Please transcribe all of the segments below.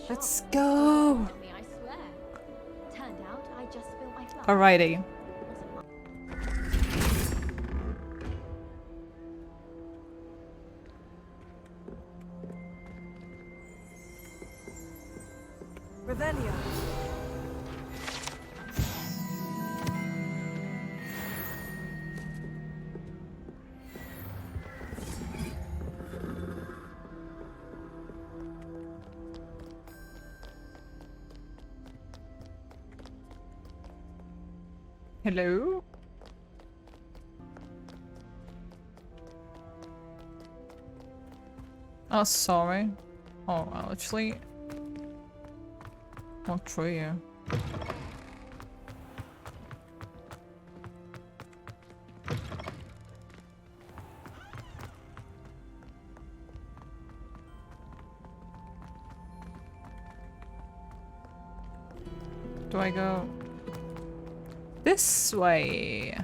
Let's go. Me, I swear. Turned out I just spilled my fluff. Alrighty. Revelio. Hello? Oh, sorry. Oh, actually... Not true, yeah. Do I go this way?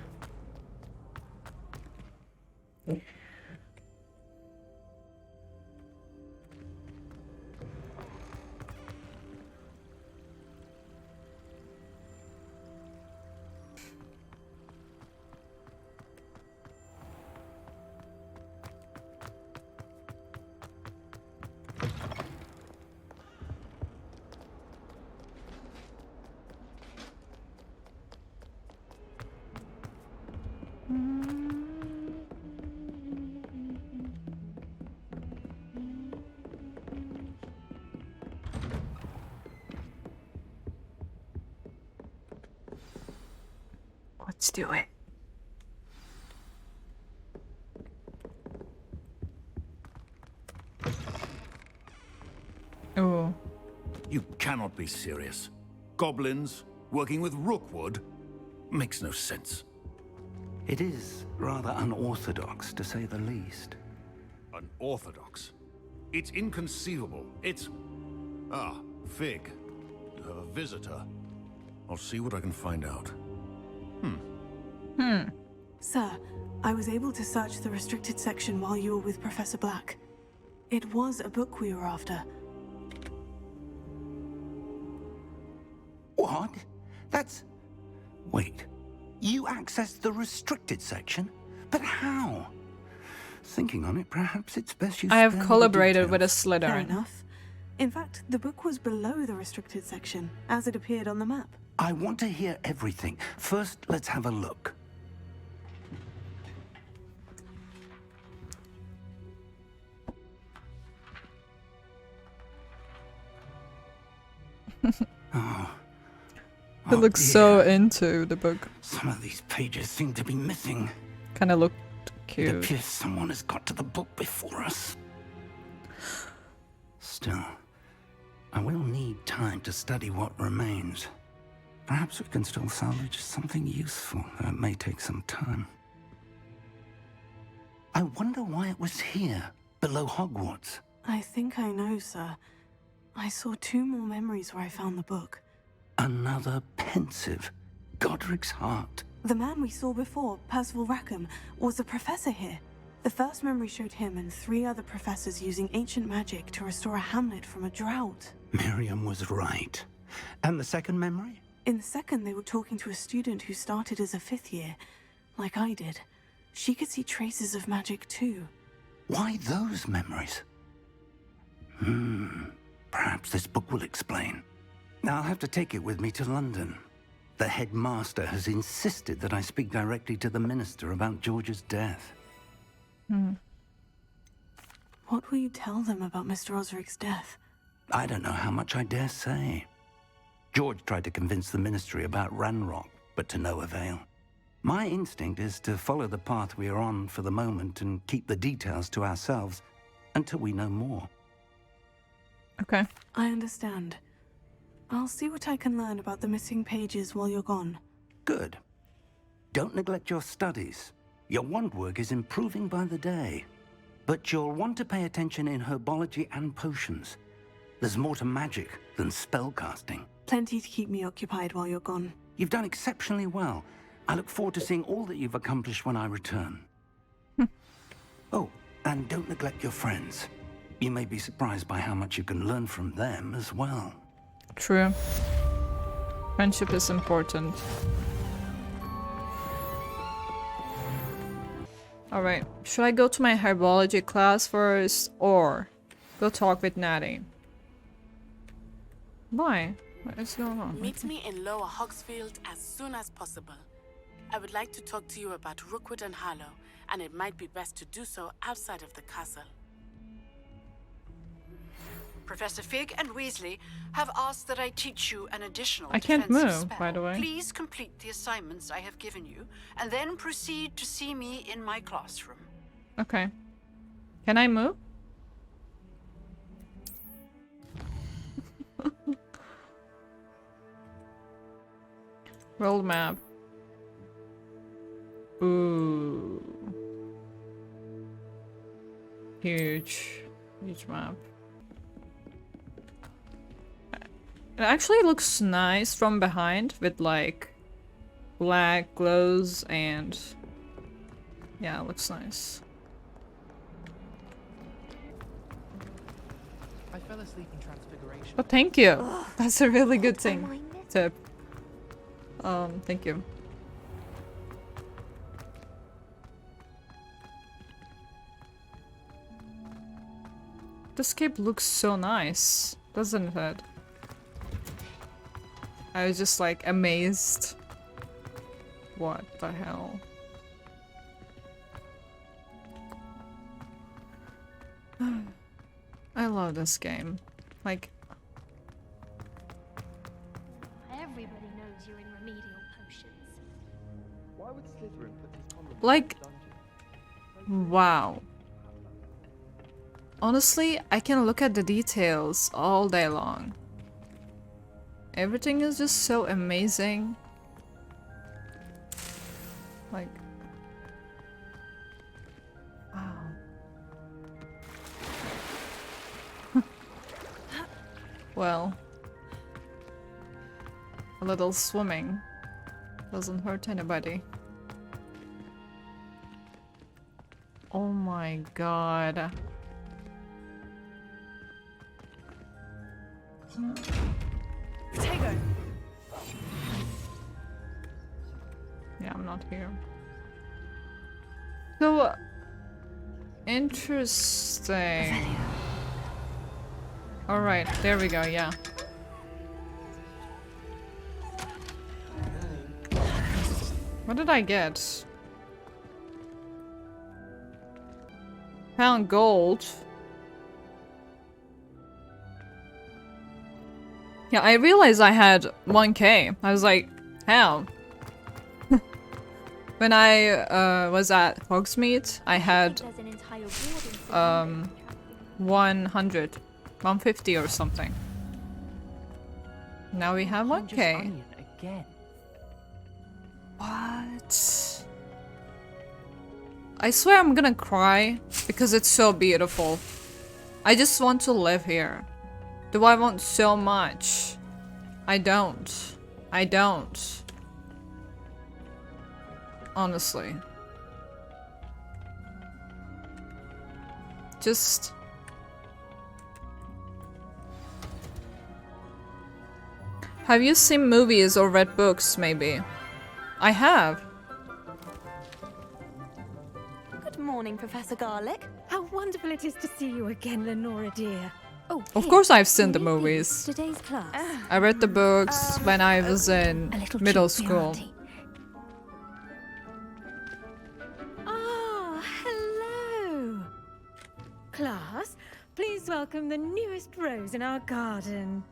Let's do it. Oh. You cannot be serious. Goblins working with rookwood makes no sense. It is rather unorthodox, to say the least. Unorthodox? It's inconceivable. It's... Ah, Fig. You have a visitor. I'll see what I can find out. Sir, I was able to search the restricted section while you were with Professor Black. It was a book we were after. What? That's... Wait. You accessed the restricted section? But how? Thinking on it, perhaps it's best you... I have spare me the collaborated with a details. Fair Slytherin. enough. In fact, the book was below the restricted section, as it appeared on the map. I want to hear everything. First, let's have a look. Oh. It Oh, looks so dear. into the book. Some of these pages seem to be missing. Kinda looked It cute. appears someone has got to the book before us. Still, I will need time to study what remains. Perhaps we can still salvage something useful, though it may take some time. I wonder why it was here, below Hogwarts. I think I know, sir. I saw 2 more memories where I found the book. Another pensive. Godric's heart. The man we saw before, Percival Rackham, was a professor here. The first memory showed him and 3 other professors using ancient magic to restore a hamlet from a drought. Miriam was right. And the second memory? In the second, they were talking to a student who started as a 5th year, like I did. She could see traces of magic too. Why those memories? Perhaps this book will explain. I'll have to take it with me to London. The headmaster has insisted that I speak directly to the minister about George's death. What will you tell them about Mr. Osric's death? I don't know how much I dare say. George tried to convince the ministry about Ranrock, but to no avail. My instinct is to follow the path we are on for the moment and keep the details to ourselves until we know more. Okay. I understand. I'll see what I can learn about the missing pages while you're gone. Good. Don't neglect your studies. Your wand work is improving by the day. But you'll want to pay attention in herbology and potions. There's more to magic than spellcasting. Plenty to keep me occupied while you're gone. You've done exceptionally well. I look forward to seeing all that you've accomplished when I return. Oh, and don't neglect your friends. You may be surprised by how much you can learn from them as well. True. Friendship is important. Alright, should I go to my herbology class first or go talk with Natty? Why? What is going on? Meet me in Lower Hogsfield as soon as possible. I would like to talk to you about Rookwood and Harlow, and it might be best to do so outside of the castle. Professor Fig and Weasley have asked that I teach you an additional I can't defensive move, spell. by the way. Please complete the assignments I have given you, and then proceed to see me in my classroom. Okay. Can I move? World map. Ooh. Huge. Huge map. It actually looks nice from behind with like black glows and yeah, it looks nice. I fell asleep in Transfiguration. But thank you. That's a really good thing. Tip. Thank you. This cape looks so nice, doesn't it? I was just like amazed. What the hell? I love this game. Like, Everybody knows you're in remedial potions. Why would Slytherin put these condoms Like- in the dungeon? wow. Honestly, I can look at the details all day long. Everything is just so amazing. Like, wow. Well, a little swimming doesn't hurt anybody. Oh my god. Potato! Yeah, I'm not here. So interesting. All right, there we go. Yeah. What did I get? Found gold. Yeah, I realized I had 1K. I was like, how? When I was at Hogsmeade, I had There's an entire ward in 100, 150 or something. Now we have I'm just 1K. onion again. What? I swear I'm gonna cry because it's so beautiful. I just want to live here. Do I want so much? I don't. I don't. Honestly. Just... Have you seen movies or read books, maybe? I have. Good morning, Professor Garlick. How wonderful it is to see you again, Lenora dear. Oh, Of here, course I've seen the maybe movies. Today's class. I read the books when I was in A little middle treat for your school. auntie. Ah, hello. Class, please welcome the newest rose in our garden.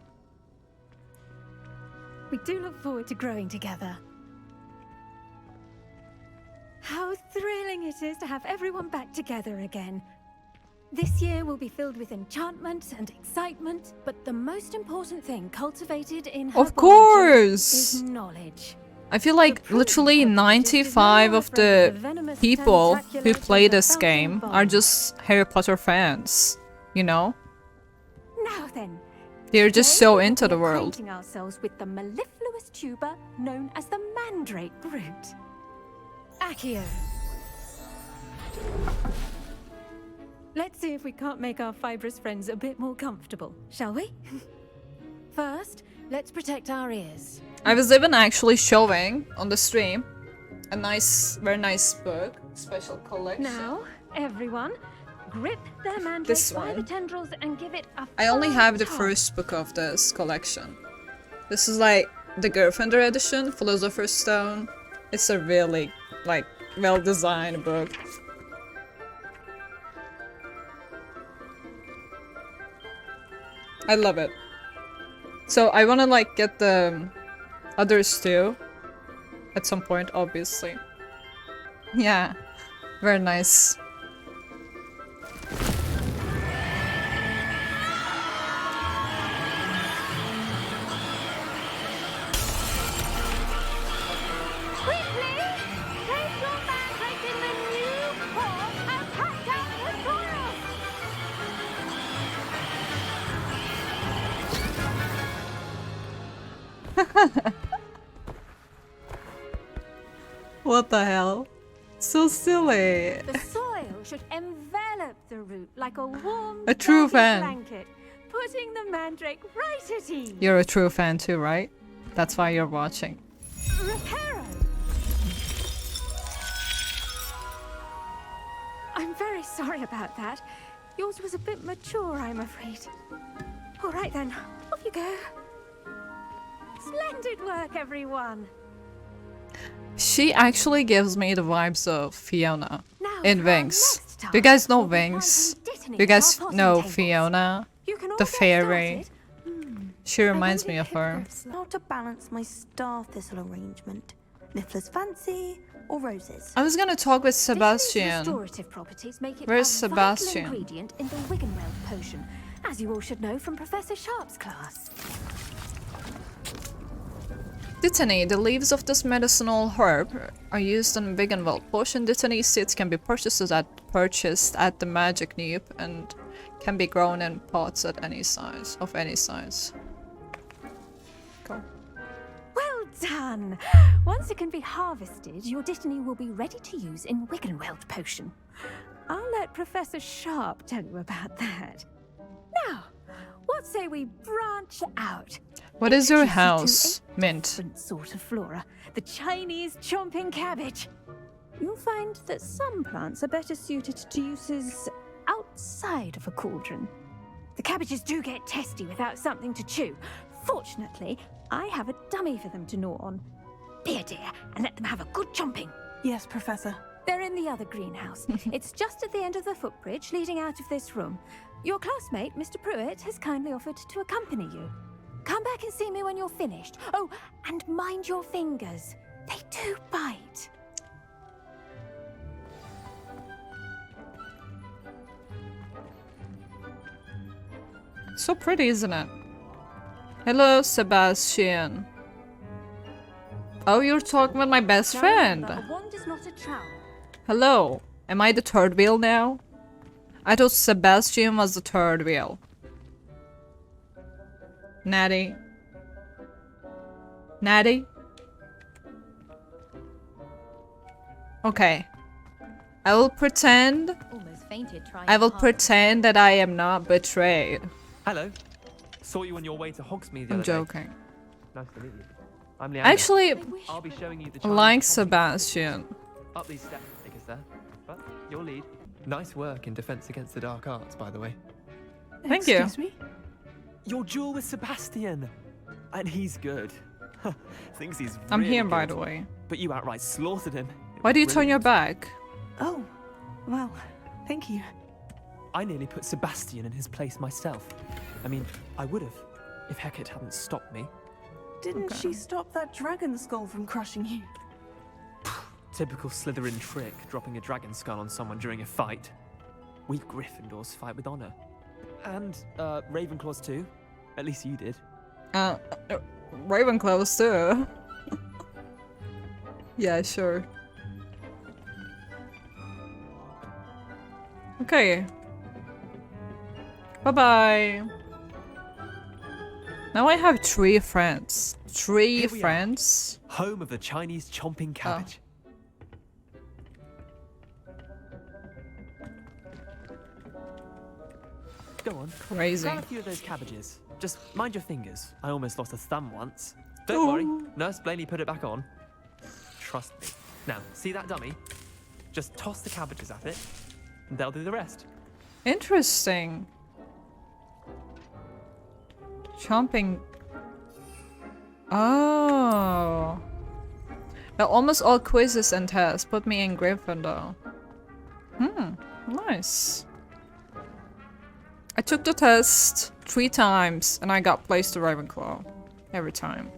We do look forward to growing together. How thrilling it is to have everyone back together again. This year will be filled with enchantment and excitement, but the most important thing cultivated in Of herbology course! is knowledge. I feel like literally 95 of the people who play this game are just Harry Potter fans, you know? Now then, They're just today so we will into be the world. acquainting ourselves with the mellifluous tuber known as the mandrake root. Accio. Let's see if we can't make our fibrous friends a bit more comfortable, shall we? First, let's protect our ears. I was even actually showing on the stream a nice, very nice book, special collection. Now, everyone, grip their This mandrake by the one. tendrils and give it a I only firm have the tug. first book of this collection. This is like the Gryffindor edition, Philosopher's Stone. It's a really, like, well-designed book. I love it. So I wanna like get the others too. At some point, obviously. Yeah. Very nice. Quickly, place your mandrake in the new form and cut down the soil. What the hell? So silly. The soil should envelop the root like a warm, A true fluffy fan. blanket, putting the mandrake right at ease. You're a true fan too, right? That's why you're watching. Reparo! I'm very sorry about that. Yours was a bit mature, I'm afraid. All right then, off you go. Splendid work, everyone. She actually gives me the vibes of Fiona Now in for our Wings. next Do you task, guys know we'll be Wings? planting Dittany Do you guys to our know potting tables. Fiona? You can all The get fairy. started. She reminds me of her. How to balance my star thistle arrangement. Niffler's fancy or roses? I was gonna talk with Dittany's Sebastian. restorative properties make it Where's a vital Sebastian? ingredient in the Wiggenweld potion, as you all should know from Professor Sharp's class. Dittany, the leaves of this medicinal herb are used in Wiggenweld potion. Dittany seeds can be purchased at the Magic Noob and can be grown in pots at any size, of any size. Cool. Well done! Once it can be harvested, your Dittany will be ready to use in Wiggenweld potion. I'll let Professor Sharp tell you about that. Now, what say we branch out? What is your Introduce you to house? a Mint. different sort of flora, the Chinese chomping cabbage. You'll find that some plants are better suited to uses outside of a cauldron. The cabbages do get testy without something to chew. Fortunately, I have a dummy for them to gnaw on. Be a dear and let them have a good chomping. Yes, Professor. They're in the other greenhouse. It's just at the end of the footbridge leading out of this room. Your classmate, Mr. Pruitt, has kindly offered to accompany you. Come back and see me when you're finished. Oh, and mind your fingers. They do bite. So pretty, isn't it? Hello, Sebastian. Oh, you're talking with my best Now friend. remember, a wand is not a trowel. Hello. Am I the third wheel now? I thought Sebastian was the third wheel. Natty. Natty? Okay. I will pretend. Almost fainted trying I will to hide. pretend that I am not betrayed. Hello. Saw you on your way to Hogsmeade the I'm other joking. day. Nice to meet you. I'm Leander. Actually, I'll be showing you the I Chinese like Hogsmeade. Sebastian. Up these steps, take us there. But your lead. Nice work in defense against the dark arts, by the way. Thank you. Excuse me? Your duel with Sebastian. And he's good. Thinks he's I'm really here, by good. the way. But you outright slaughtered him. It Why was do you turn your brilliant. back? Oh, well, thank you. I nearly put Sebastian in his place myself. I mean, I would have, if Hecate hadn't stopped me. Didn't she stop that dragon skull from crushing you? Typical Slytherin trick, dropping a dragon skull on someone during a fight. We Gryffindors fight with honor. And, Ravenclaws too. At least you did. Ravenclaws too. Yeah, sure. Okay. Bye-bye. Now I have 3 friends. 3 Here we are. friends? Home of the Chinese chomping cabbage. Go on. Crazy. Grab a few of those cabbages. Just mind your fingers. I almost lost a thumb once. Don't worry. Nurse Blaney put it back on. Trust me. Now, see that dummy? Just toss the cabbages at it, and they'll do the rest. Interesting. Chomping. Oh. Well, almost all quizzes and tests put me in Gryffindor. Nice. I took the test 3 times and I got placed to Ravenclaw. Every time.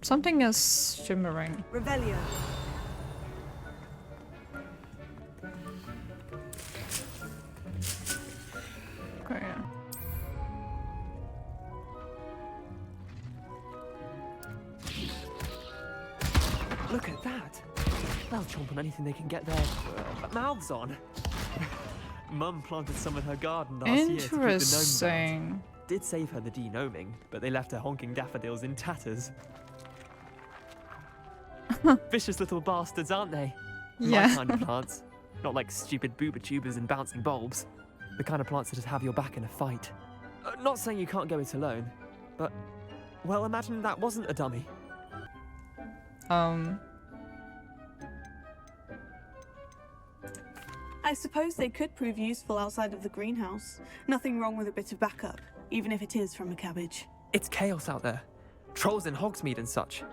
Something is shimmering. Revelio. Okay. Look at that. They'll chomp on anything they can get their mouths on. Mum planted some in her garden last year to keep the gnomes out. Interesting. Did save her the de-gnoming, but they left her honking daffodils in tatters. Vicious little bastards, aren't they? Yeah. My kind of plants. Not like stupid booba tubers and bouncing bulbs. The kind of plants that just have your back in a fight. Not saying you can't go it alone, but... Well, imagine that wasn't a dummy. I suppose they could prove useful outside of the greenhouse. Nothing wrong with a bit of backup, even if it is from a cabbage. It's chaos out there. Trolls in Hogsmeade and such.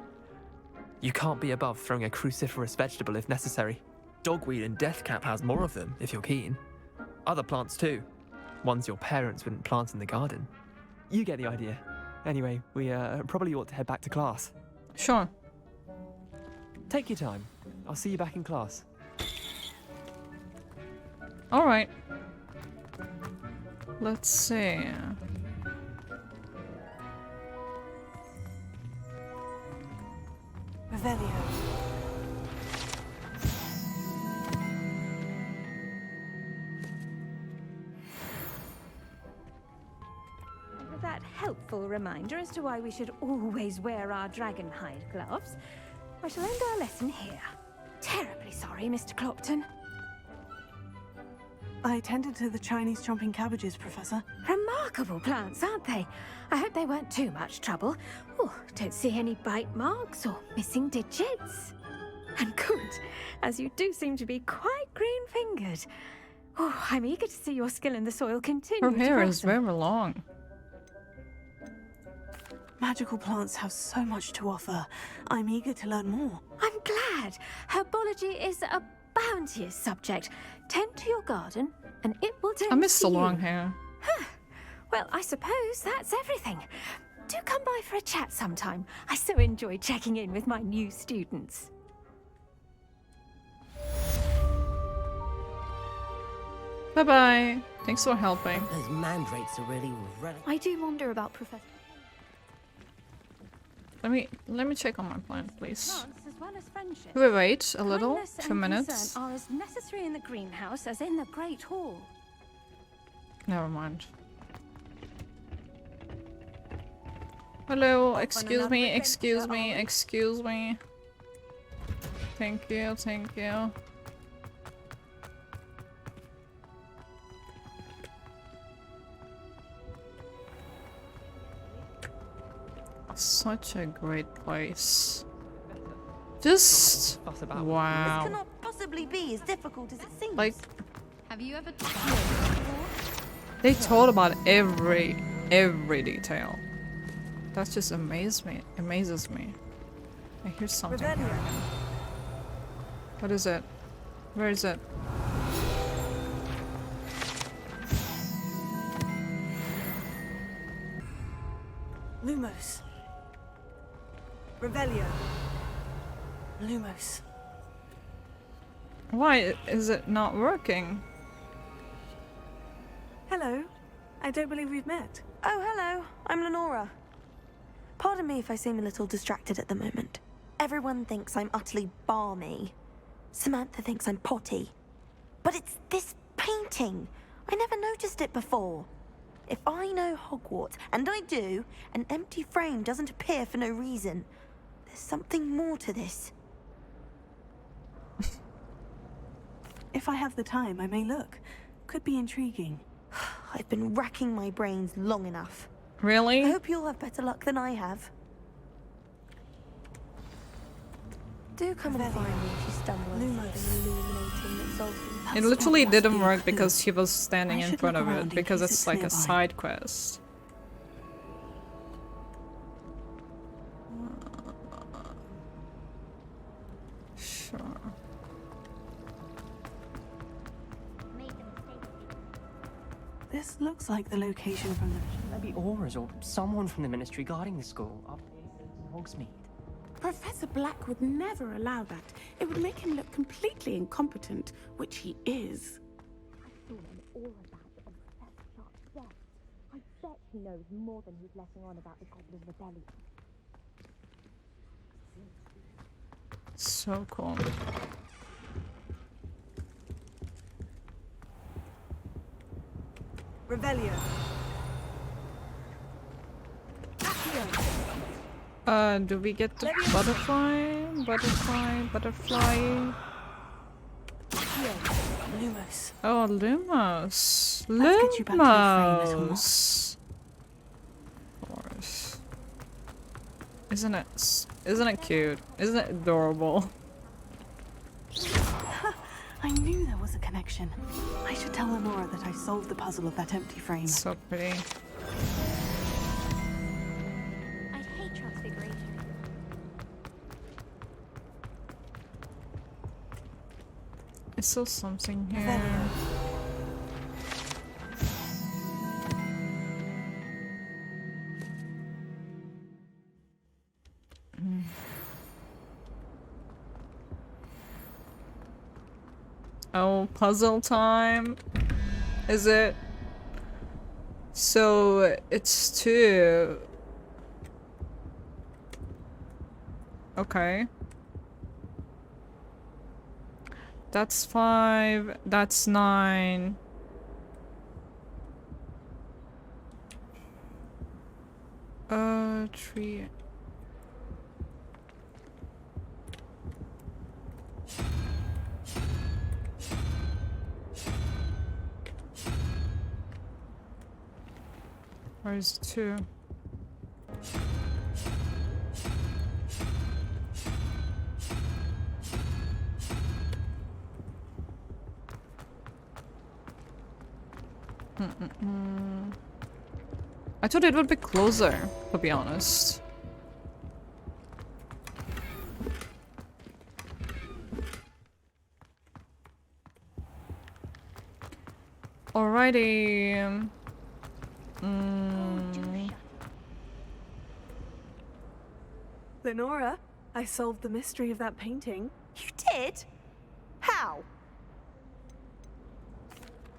You can't be above throwing a cruciferous vegetable if necessary. Dogweed and deathcap has more of them, if you're keen. Other plants too. Ones your parents wouldn't plant in the garden. You get the idea. Anyway, we probably ought to head back to class. Sure. Take your time. I'll see you back in class. Alright. Let's see. Revelio. With that helpful reminder as to why we should always wear our dragon hide gloves, I shall end our lesson here. Terribly sorry, Mr. Clopton. I tended to the Chinese chomping cabbages, Professor. Remarkable plants, aren't they? I hope they weren't too much trouble. Oh, don't see any bite marks or missing digits. And good, as you do seem to be quite green-fingered. Oh, I'm eager to see your skill in the soil continue. Her hair is very long. Magical plants have so much to offer. I'm eager to learn more. I'm glad. Herbology is a bounteous subject. Tend to your garden, and it will tend to I miss the you. long hair. Well, I suppose that's everything. Do come by for a chat sometime. I so enjoy checking in with my new students. Bye-bye. Thanks for helping. Those mandrakes are really running. I do wonder about Professor. Let me check on my plant, please. Plants, as well as friendship. Wait a little. Kindness 2 and minutes. concern are as necessary in the greenhouse as in the Great Hall. Never mind. Hello, excuse me, excuse me, excuse me. Thank you, thank you. Such a great place. Just wow. This cannot possibly be as difficult as it seems. Like, Have you ever they told about every detail. That just amazes me. I hear something. Revelio. What is it? Where is it? Lumos. Revelio. Lumos. Why is it not working? Hello. I don't believe we've met. Oh, hello. I'm Lenora. Pardon me if I seem a little distracted at the moment. Everyone thinks I'm utterly balmy. Samantha thinks I'm potty. But it's this painting. I never noticed it before. If I know Hogwarts, and I do, an empty frame doesn't appear for no reason. There's something more to this. If I have the time, I may look. Could be intriguing. I've been racking my brains long enough. Really? I hope you'll have better luck than I have. Do come and find me if you stumble on something illuminating that solves the It literally didn't work because he was standing in front of it, because it's like a side quest. Sure. This looks like the location from the... Maybe Aura's or someone from the ministry guarding the school up in Hogsmeade. Professor Black would never allow that. It would make him look completely incompetent, which he is. I saw him all about on Professor Sharp's death. I bet he knows more than he's letting on about the Goblin Rebellion. So cool. Revelio. Do we get the butterfly? Butterfly? Lumos. Oh, Lumos. Let's get you back to your frame, little moth. Lumos. Of course. Isn't it cute? Isn't it adorable? I knew there was a connection. I should tell Lenora that I solved the puzzle of that empty frame. So pretty. I'd hate transfiguration. I saw something here. Oh, puzzle time. Is it? So it's 2. Okay. That's 5. That's 9. Tree. Where is 2? I thought it would be closer, to be honest. Alrighty. Lenora, I solved the mystery of that painting. You did? How?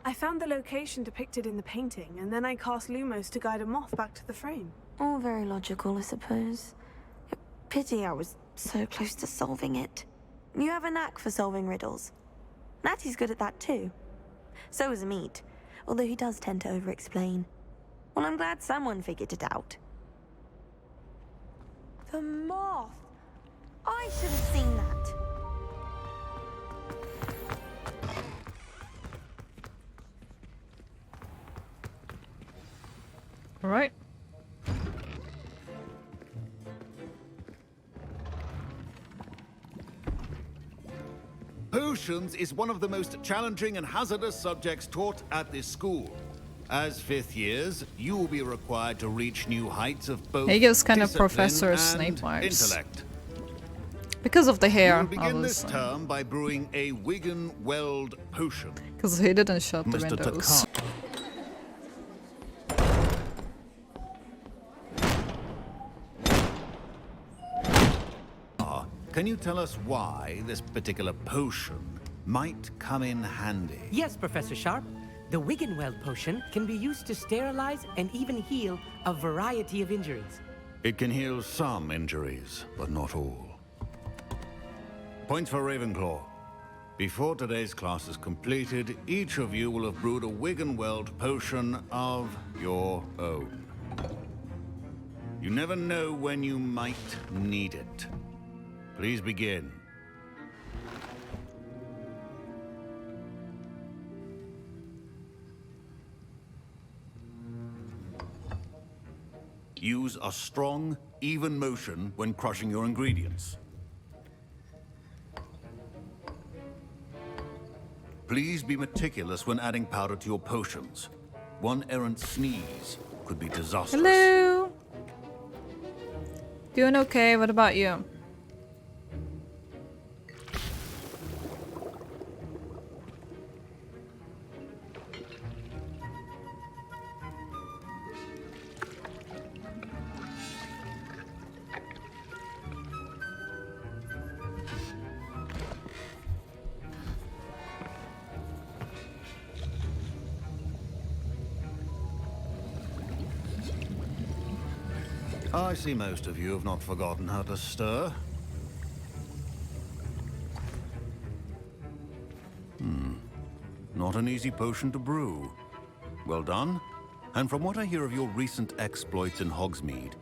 I found the location depicted in the painting, and then I cast Lumos to guide a moth back to the frame. All very logical, I suppose. Pity I was so close to solving it. You have a knack for solving riddles. Natty's good at that too. So is Meat, although he does tend to over-explain. Well, I'm glad someone figured it out. The moth! I should have seen that. All right. Potions is one of the most challenging and hazardous subjects taught at this school. As 5th years, you will be required to reach new heights of both He gives kind of discipline Professor and Snape vibes. intellect. Because of the hair, You will begin this obviously. term by brewing a Wigan Weld potion. Because he didn't shut the Mr. windows. Can you tell us why this particular potion might come in handy? Yes, Professor Sharp. The Wiggenweld potion can be used to sterilize and even heal a variety of injuries. It can heal some injuries, but not all. Points for Ravenclaw. Before today's class is completed, each of you will have brewed a Wiggenweld potion of your own. You never know when you might need it. Please begin. Use a strong, even motion when crushing your ingredients. Please be meticulous when adding powder to your potions. One errant sneeze could be disastrous. Hello. Doing okay. What about you? I see most of you have not forgotten how to stir. Not an easy potion to brew. Well done. And from what I hear of your recent exploits in Hogsmeade,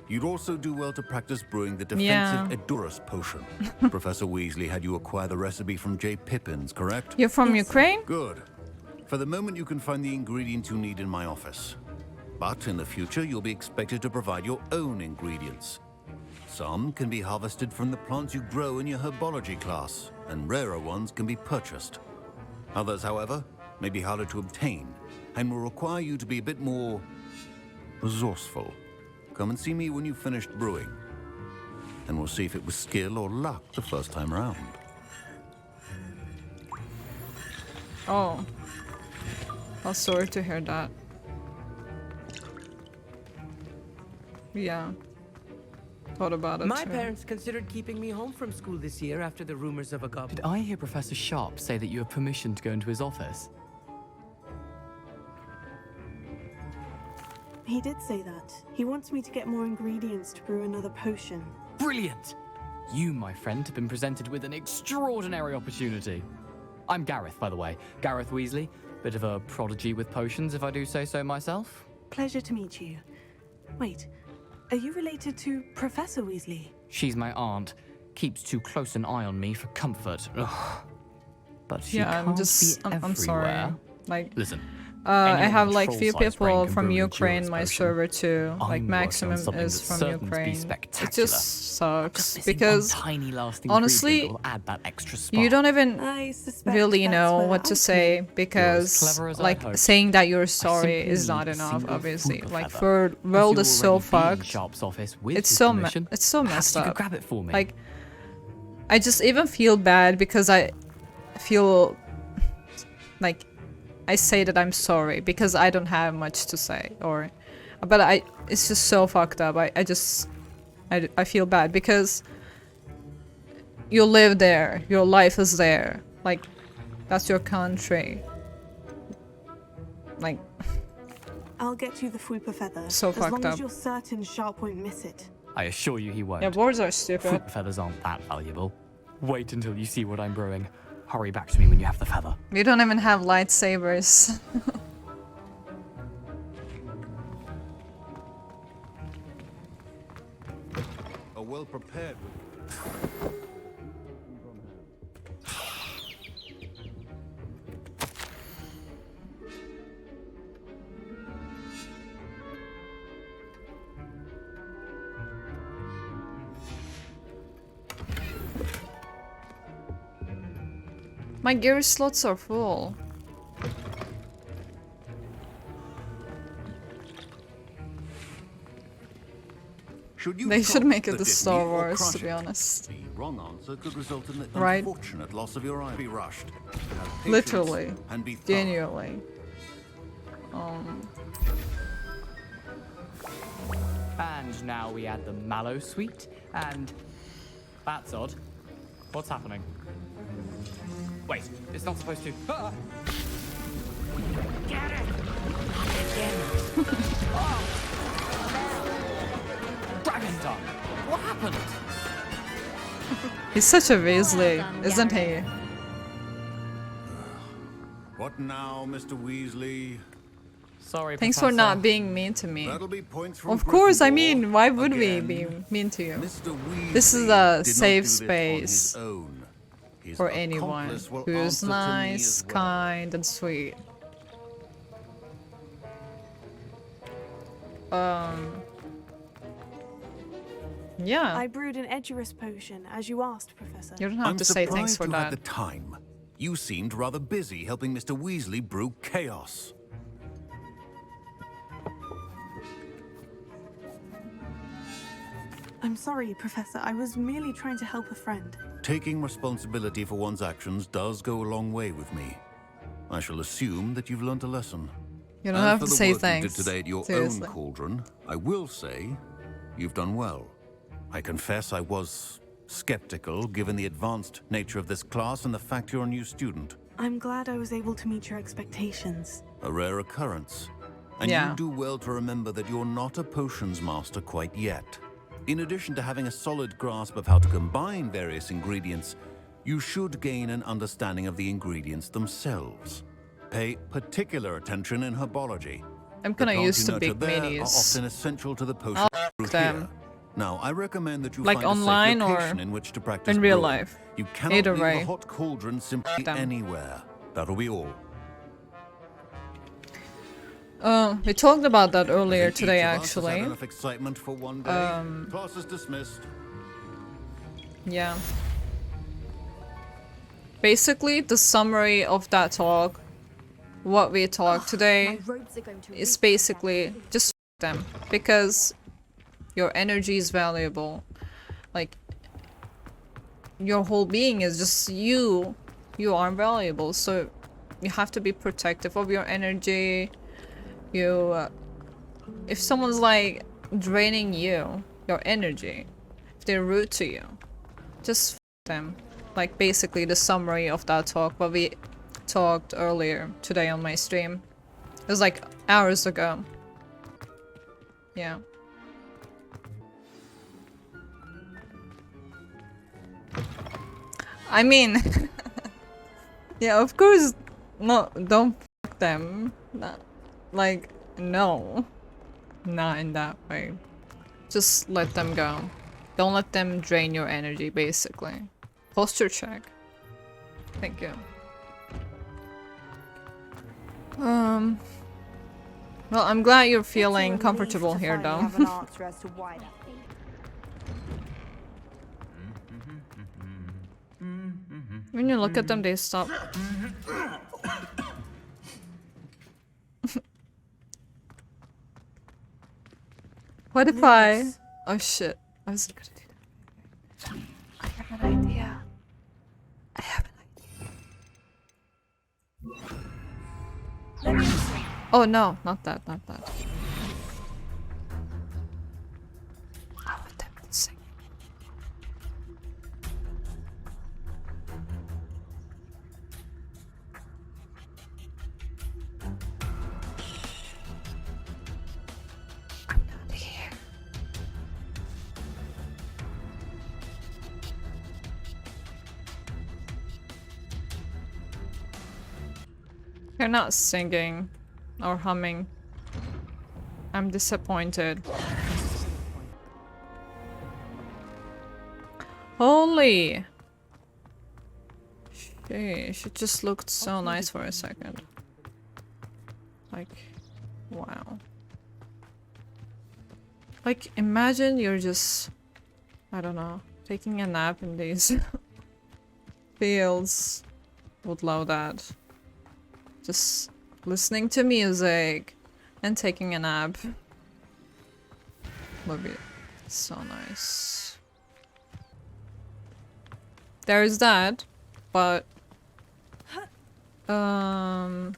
you'd also do well to practice brewing the defensive Edurus potion. Professor Weasley had you acquire the recipe from J. Pippin's, correct? You're from Ukraine? Good. For the moment, you can find the ingredients you need in my office. But in the future, you'll be expected to provide your own ingredients. Some can be harvested from the plants you grow in your herbology class, and rarer ones can be purchased. Others, however, may be harder to obtain, and will require you to be a bit more resourceful. Come and see me when you've finished brewing, and we'll see if it was skill or luck the first time around. Oh. Well, sorry to hear that. Yeah. Thought about it My too. parents considered keeping me home from school this year after the rumors of a goblin. Did I hear Professor Sharp say that you have permission to go into his office? He did say that. He wants me to get more ingredients to brew another potion. Brilliant! You, my friend, have been presented with an extraordinary opportunity. I'm Gareth, by the way. Gareth Weasley. Bit of a prodigy with potions, if I do say so myself. Pleasure to meet you. Wait, are you related to Professor Weasley? She's my aunt. Keeps too close an eye on me for comfort. Ugh. But she can't I'm be I'm sorry. everywhere. Like, Listen. I have like few troll-sized brain people can from brew a Ukraine Endurance my potion. server too. Like I'm working on maximum something is that's from certain to be Ukraine. It spectacular. just sucks Just missing because one tiny last ingredient honestly, will add that extra spark. you don't even I suspect really that's know where what to I say came. because clever as I'd like hoped. saying that you're sorry simply is not need a enough, single obviously. Fupa Like feather. for As world you is so already been in fucked. Sharp's office with It's his so permission, it's so perhaps messed you could up. grab it for me. Like I just even feel bad because I feel like I say that I'm sorry because I don't have much to say, or but it's just so fucked up. I feel bad because you live there, your life is there, like that's your country. Like I'll get you the Fupa feather. So as fucked long up. as you're certain Sharp won't miss it. I assure you he won't. yeah, boards are stupid. Fupa feathers aren't that valuable. Wait until you see what I'm brewing. Hurry back to me when you have the feather. We don't even have lightsabers. A well-prepared... My gear slots are full. They should make it the Star Wars, to be honest. The wrong answer could result in the Right. unfortunate loss of your eye. Be rushed. Have patience Literally. And be thorough. Genuinely. And now we add the mallow sweet, and that's odd. What's happening? Wait, it's not supposed to. Ah! Get it! Dragon tongue! What happened? He's such a Weasley, isn't he? What now, Mr. Weasley? Sorry, Thanks for not being mean to me. That'll be points from Of course, I Gryffindor. mean, why would Again, we be mean to you? Mr. Weasley This is did a not safe do this on space his own. His for anyone accomplice will who is answer to me nice, as well. kind, and sweet. Yeah. I brewed an Edurus potion, as you asked, Professor. You don't have to say thanks for I'm surprised you that. had the time. You seemed rather busy helping Mr. Weasley brew chaos. I'm sorry, Professor. I was merely trying to help a friend. Taking responsibility for one's actions does go a long way with me. I shall assume that you've learnt a lesson. You don't have to say As for the work thanks. you did today at your Seriously. own cauldron, I will say you've done well. I confess I was skeptical given the advanced nature of this class and the fact you're a new student. I'm glad I was able to meet your expectations. A rare occurrence. And Yeah. you do well to remember that you're not a potions master quite yet. In addition to having a solid grasp of how to combine various ingredients, you should gain an understanding of the ingredients themselves. Pay particular attention in herbology. I'm kinda The plants used you to nurture big there minis. are often essential to the potion I'll brew ask them. here. Now, I recommend that you Like find a online safe or location in which to practice in real brewing. life. You cannot Either leave way. the hot cauldron simply Them. anywhere. That'll be all. We talked about that earlier I think today, each of us has actually. had enough excitement for one day. Class is dismissed. Yeah. Basically, the summary of that talk, what we talked today, is basically just them. Because your energy is valuable. Like, your whole being is just you. You are valuable, so you have to be protective of your energy. You, if someone's like draining you, your energy, if they're rude to you, just them. Like basically the summary of that talk, what we talked earlier today on my stream. It was like hours ago. Yeah. I mean, yeah, of course, no, don't f them. Like, no. Not in that way. Just let them go. Don't let them drain your energy, basically. Posture check. Thank you. Well, I'm glad you're feeling comfortable here, though. Have an answer as to why that When you look at them, they stop. What if I... Oh shit. I was gonna do that. I have an idea. I have an idea. Oh no, not that, not that. I want them to sing. I'm not here. You're not singing or humming. I'm disappointed. Holy! Sheesh, it just looked so nice for a second. Like, wow. Like, imagine you're just, I don't know, taking a nap in these fields. Would love that. Just listening to music and taking a nap would be so nice. There's that, but I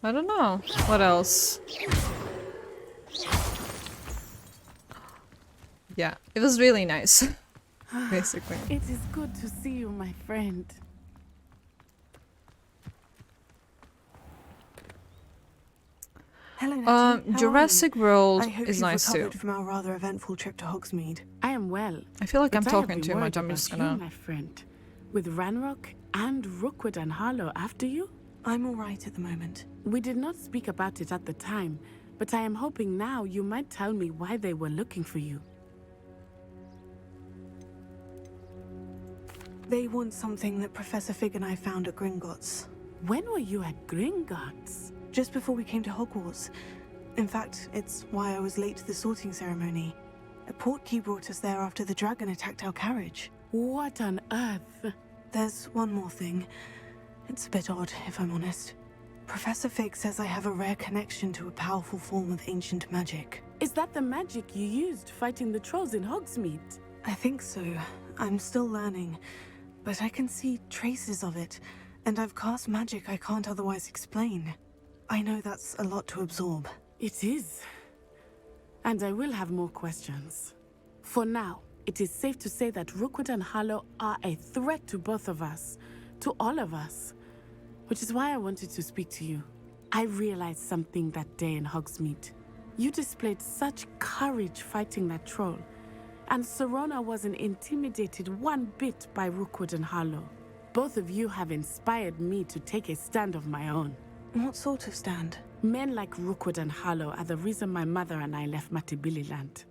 don't know what else. Yeah, it was really nice. Basically. It is good to see you, my friend. Hello, Nettie. How are Jurassic you? World I hope is you've nice too. recovered from our rather eventful trip to Hogsmeade. I am well. I feel like I'm but I have talking been too much. worried I'm just about gonna. you, my friend. With Ranrock and Rookwood and Harlow after you? I'm all right at the moment. We did not speak about it at the time, but I am hoping now you might tell me why they were looking for you. They want something that Professor Fig and I found at Gringotts. When were you at Gringotts? Just before we came to Hogwarts. In fact, it's why I was late to the sorting ceremony. The portkey brought us there after the dragon attacked our carriage. What on earth? There's one more thing. It's a bit odd, if I'm honest. Professor Fig says I have a rare connection to a powerful form of ancient magic. Is that the magic you used fighting the trolls in Hogsmeade? I think so. I'm still learning, but I can see traces of it, and I've cast magic I can't otherwise explain. I know that's a lot to absorb. It is. And I will have more questions. For now, it is safe to say that Rookwood and Harlow are a threat to both of us, to all of us. Which is why I wanted to speak to you. I realized something that day in Hogsmeade. You displayed such courage fighting that troll, and Serona wasn't intimidated one bit by Rookwood and Harlow. Both of you have inspired me to take a stand of my own. What sort of stand? Men like Rookwood and Harlow are the reason my mother and I left Matibili-land.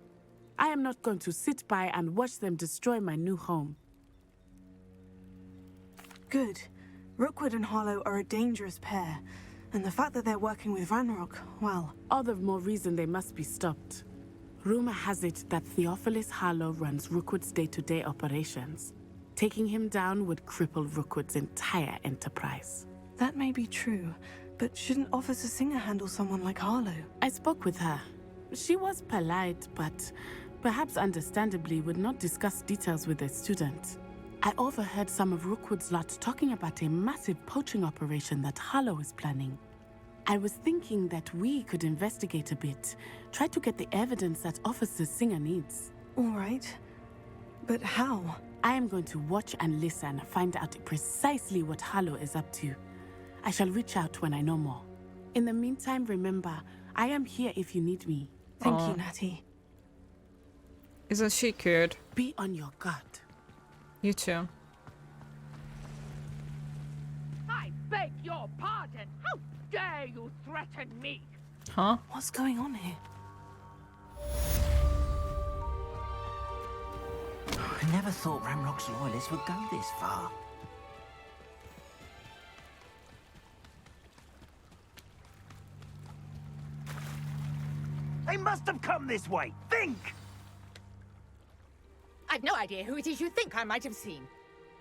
I am not going to sit by and watch them destroy my new home. Good. Rookwood and Harlow are a dangerous pair, and the fact that they're working with Ranrock, well... All the more reason they must be stopped. Rumor has it that Theophilus Harlow runs Rookwood's day-to-day operations. Taking him down would cripple Rookwood's entire enterprise. That may be true, but shouldn't Officer Singer handle someone like Harlow? I spoke with her. She was polite, but perhaps understandably would not discuss details with a student. I overheard some of Rookwood's lot talking about a massive poaching operation that Harlow is planning. I was thinking that we could investigate a bit, try to get the evidence that Officer Singer needs. All right. But how? I am going to watch and listen, find out precisely what Harlow is up to. I shall reach out when I know more. In the meantime, remember, I am here if you need me. Thank you, Natty. Isn't she cute? Be on your guard. You too. I beg your pardon. How dare you threaten me? Huh? What's going on here? I never thought Ranrock's loyalists would go this far. They must have come this way. Think! I've no idea who it is you think I might have seen.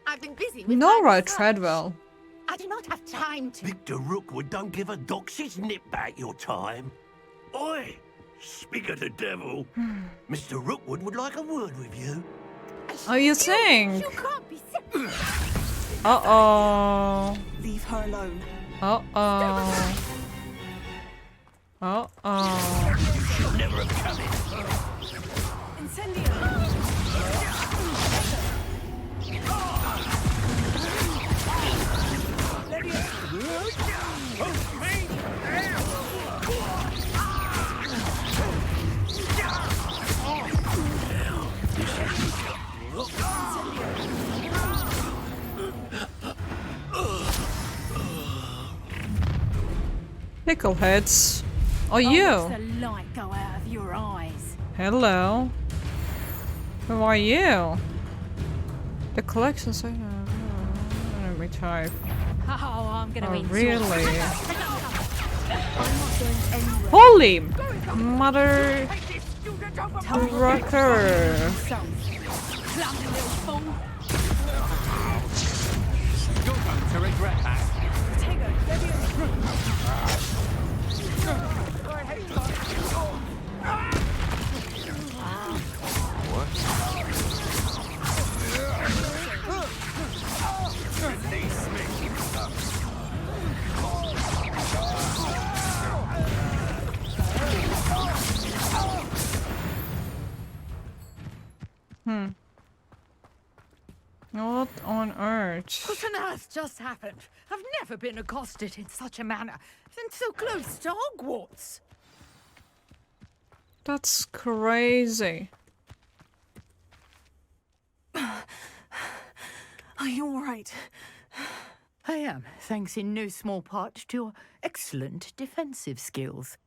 I've been busy with Nora Treadwell. I do not have time to... Victor Rookwood don't give a doxy's nip back your time. Oi! Speak of the devil. Mr. Rookwood would like a word with you. Oh, you think? You can't be serious. Uh-oh. Leave her alone. Uh-oh. Uh-oh. Never have come in. Incendio! Pickleheads. Oh, you. The light go out of your eyes. Hello. Who are you? The collection section. Let me type. Oh, I'm gonna Oh, be really? Holy mother rocker. You're going to regret that. What on earth? What on earth just happened? I've never been accosted in such a manner, and so close to Hogwarts. That's crazy. Are you all right? I am, thanks in no small part to your excellent defensive skills.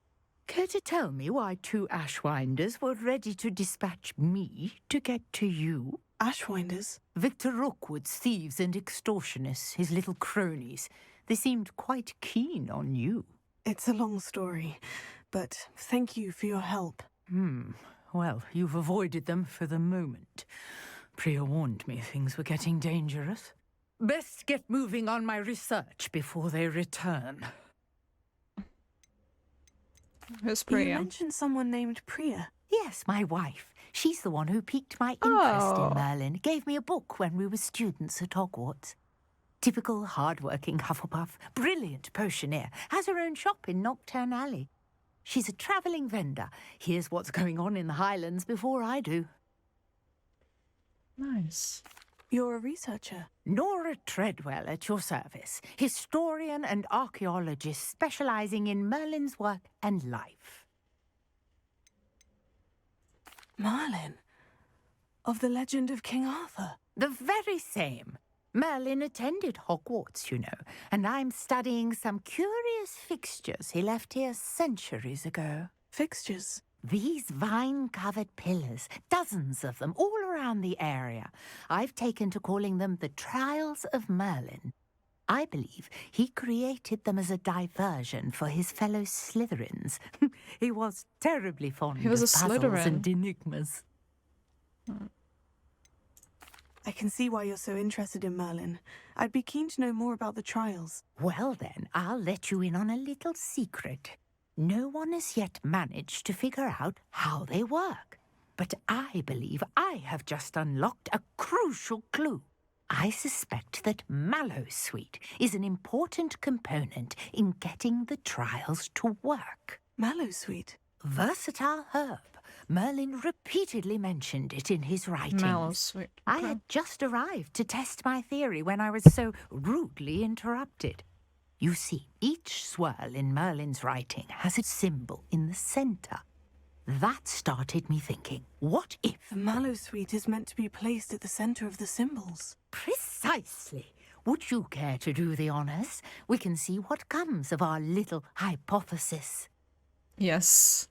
Care to tell me why two Ashwinders were ready to dispatch me to get to you? Ashwinders? Victor Rookwood's thieves and extortionists, his little cronies. They seemed quite keen on you. It's a long story, but thank you for your help. Well, you've avoided them for the moment. Priya warned me things were getting dangerous. Best get moving on my research before they return. Who's You Priya? mentioned someone named Priya. Yes, my wife. She's the one who piqued my interest Oh. in Merlin. Gave me a book when we were students at Hogwarts. Typical hard-working Hufflepuff. Brilliant potioneer. Has her own shop in Nocturne Alley. She's a travelling vendor. Hears what's going on in the Highlands before I do. Nice. You're a researcher. Nora Treadwell at your service. Historian and archaeologist specialising in Merlin's work and life. Merlin? Of the legend of King Arthur? The very same. Merlin attended Hogwarts, you know, and I'm studying some curious fixtures he left here centuries ago. Fixtures? These vine-covered pillars, dozens of them, all around the area. I've taken to calling them the Trials of Merlin. I believe he created them as a diversion for his fellow Slytherins. He was terribly fond He was of a puzzles Slytherin. and enigmas. I can see why you're so interested in Merlin. I'd be keen to know more about the trials. Well then, I'll let you in on a little secret. No one has yet managed to figure out how they work. But I believe I have just unlocked a crucial clue. I suspect that mallowsweet is an important component in getting the trials to work. Mallowsweet? Versatile herb. Merlin repeatedly mentioned it in his writings. Mallowsweet. I Okay. had just arrived to test my theory when I was so rudely interrupted. You see, each swirl in Merlin's writing has a symbol in the centre. That started me thinking, what if... The mallowsweet is meant to be placed at the centre of the symbols. Precisely. Would you care to do the honours? We can see what comes of our little hypothesis. Yes.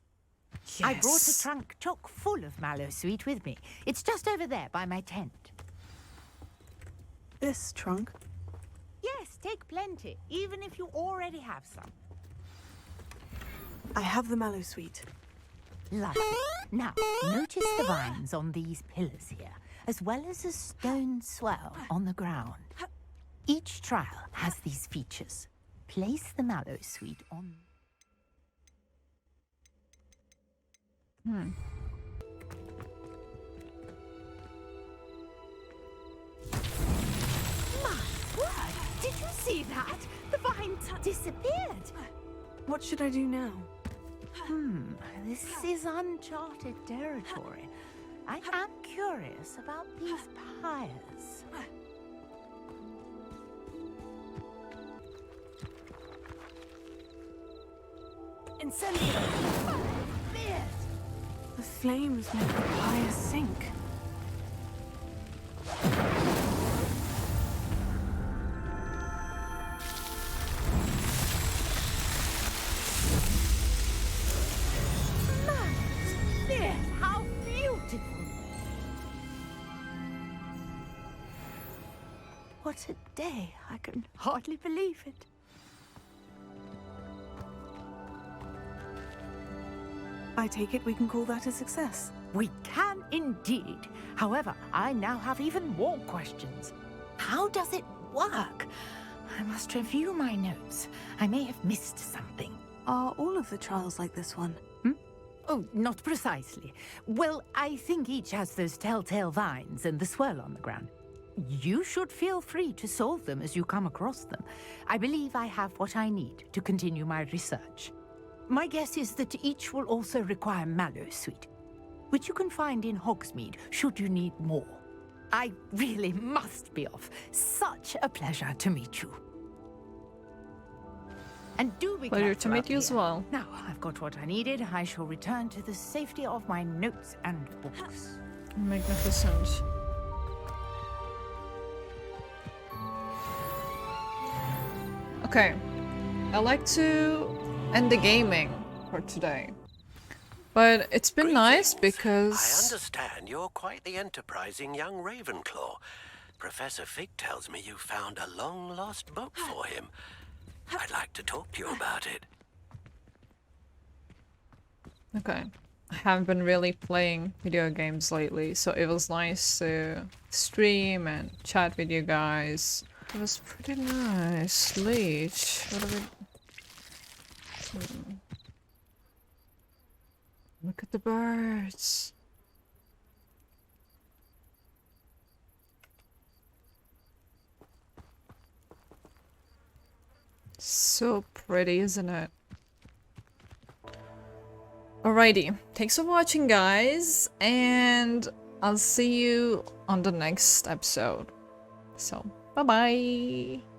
I brought a trunk chock full of mallowsweet with me. It's just over there by my tent. This trunk? Yes, take plenty, even if you already have some. I have the mallowsweet. Lovely. Now, notice the vines on these pillars here, as well as a stone swirl on the ground. Each trial has these features. Place the mallowsweet on... My word! Did you see that? The vine disappeared. What should I do now? This is uncharted territory. I am curious about these pyres. Incendio! The flames make the pyre sink. How beautiful! What a day! I can hardly believe it. I take it we can call that a success. We can indeed. However, I now have even more questions. How does it work? I must review my notes. I may have missed something. Are all of the trials like this one? Oh, not precisely. Well, I think each has those telltale vines and the swirl on the ground. You should feel free to solve them as you come across them. I believe I have what I need to continue my research. My guess is that each will also require mallowsweet, which you can find in Hogsmeade should you need more. I really must be off. Such a pleasure to meet you. And do be Pleasure careful to meet up you as here. well. Now I've got what I needed. I shall return to the safety of my notes and books. Magnificent. Okay. I like to end the gaming for today. But it's been nice I because... understand you're quite the enterprising young Ravenclaw. Professor Fig tells me you found a long-lost book for him. I'd like to talk to you about it. Okay. I haven't been really playing video games lately, so it was nice to stream and chat with you guys. It was pretty nice. Leech. What are we... Look at the birds. So pretty, isn't it? Alrighty, thanks for watching, guys, and I'll see you on the next episode. So, bye-bye!